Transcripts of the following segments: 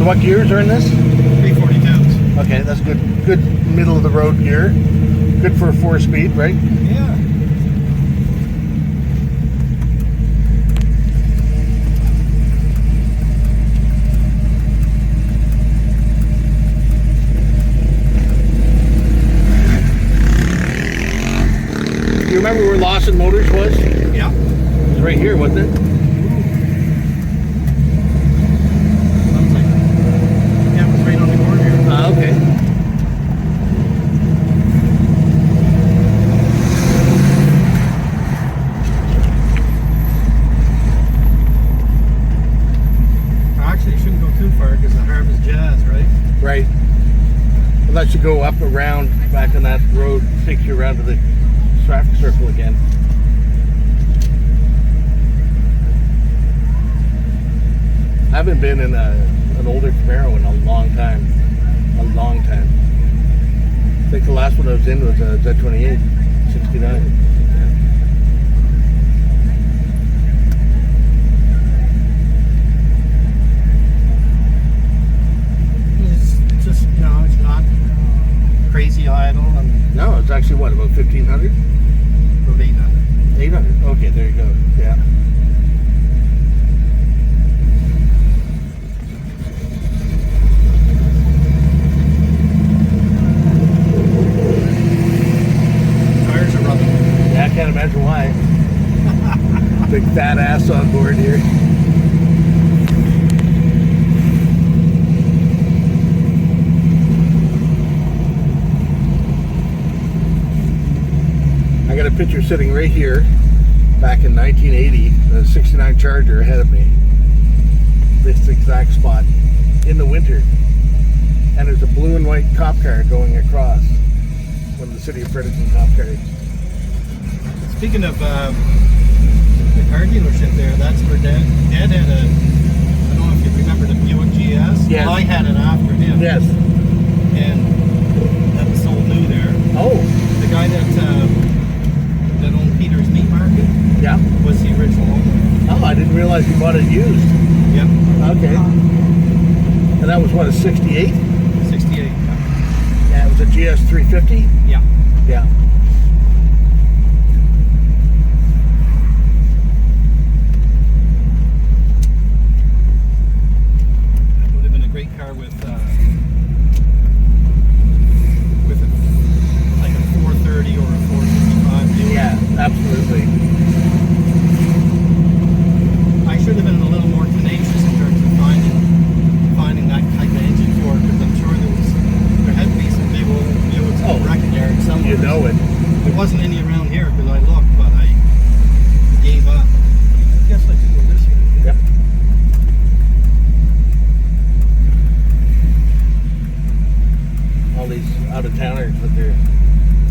what gears are in this? 342s. Okay, that's good. Good middle of the road gear. Good for a 4-speed, right? Yeah. You remember where Lawson Motors was? Yeah. It was right here, wasn't it? Sounds like, yeah, it was right on the corner here. Okay. Actually, it shouldn't go too far because the Harvest Jazz, right? Right. Unless you go up around back on that road, takes you around to the traffic circle again. I haven't been in an older Camaro in a long time. A long time. I think the last one I was in was a Z28, 69. It's just, you know, it's not crazy idle and No, it's actually what, about 1,500? about 800. 800. Okay, there you go. Yeah. Tires are rubbing. Yeah, I can't imagine why. Big fat ass on board here. I got a picture sitting right here back in 1980, the 69 Charger ahead of me. This exact spot in the winter. And there's a blue and white cop car going across. One of the city of Fredericton cop cars. Speaking of the car dealership there, that's where Dad had a, I don't know if you remember the Buick GS. Yes. Well, I had it after him. Yes. And that was sold new there. Oh, The guy that owned Peter's Meat Market yeah. was the original owner. Oh, I didn't realize you bought it used. Yep. Okay. And that was what, a 68? 68. Yeah, it was a GS 350? Yeah. Yeah. That would have been a great car with like a 430 or a 455 deal. Yeah, absolutely. I should have been a little more tenacious in terms of finding that type of engine for it, because I'm sure there had to be some big old Buicks in the wrecking yard somewhere. You know it. There wasn't any around here because I looked, but I gave up. I guess I could go this way. Yep. All these out-of-towners with their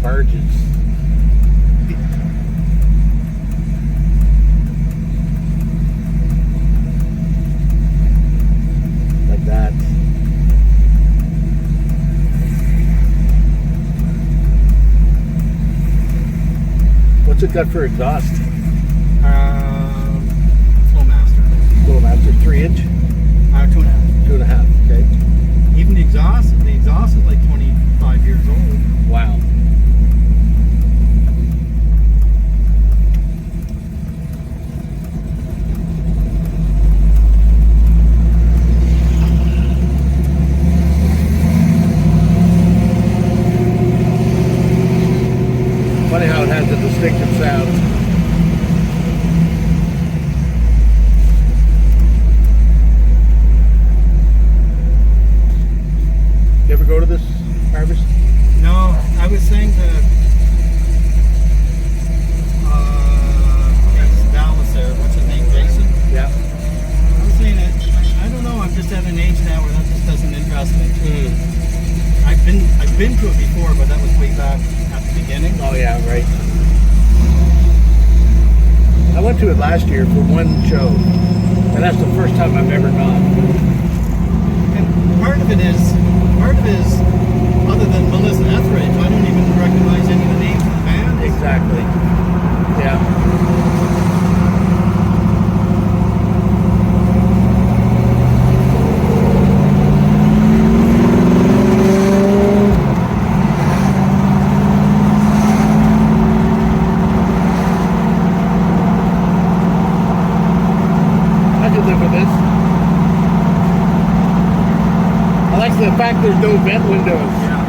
barges. Like that. What's it got for exhaust? Flowmaster. Flowmaster 3-inch? 2.5. 2.5, okay. Even the exhaust is like 25 years old. Wow. Funny how it has a distinctive sound. You ever go to this harvest? No, I was saying to Dallas there, what's his name, Jason? Yeah. I was saying that I don't know. I'm just at an age now where that just doesn't interest me. I've been to it before, but that was way back at the beginning. Oh yeah, right. I went to it last year for one show, and that's the first time I've ever gone. And part of it is, other than Melissa Etheridge, I don't even recognize any of the names of the band. Exactly. Yeah. for this. I like the fact there's no vent windows. Yeah.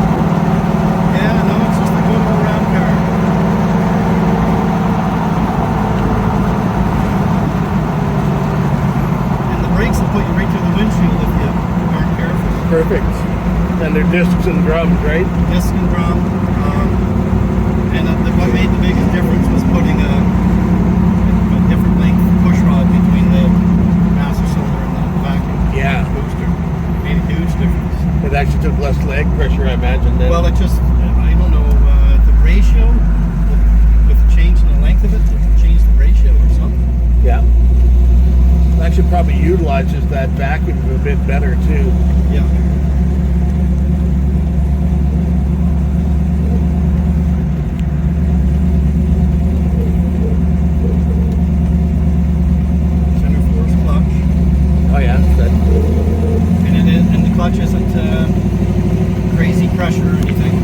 Yeah, no, it's just a good all-around car. And the brakes will put you right through the windshield if you aren't careful. Perfect. And they're discs and drums, right? Disc and drum. What made the biggest difference was putting a different length push rod between the master cylinder and the vacuum Yeah. booster. Made a huge difference. It actually took less leg pressure, I imagine. Then. Well, it just, I don't know, the ratio, with changing the length of it, it changed the ratio or something. Yeah. It actually probably utilizes that vacuum a bit better too. Yeah. Center force clutch. Oh yeah, And the clutch isn't crazy pressure or anything.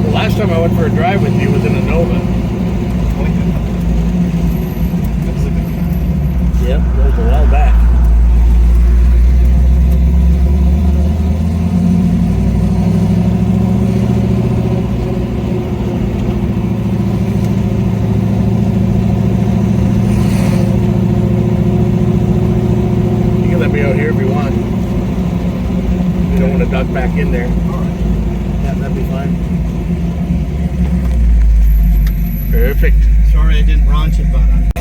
The last time I went for a drive with you was in a Nova. Oh, yeah. That was a good car. Yep, that was a while back. You can let me out here if you want. You don't want to duck back in there. Alright. Yeah, that'd be fine. Perfect. Sorry I didn't launch it, but I'm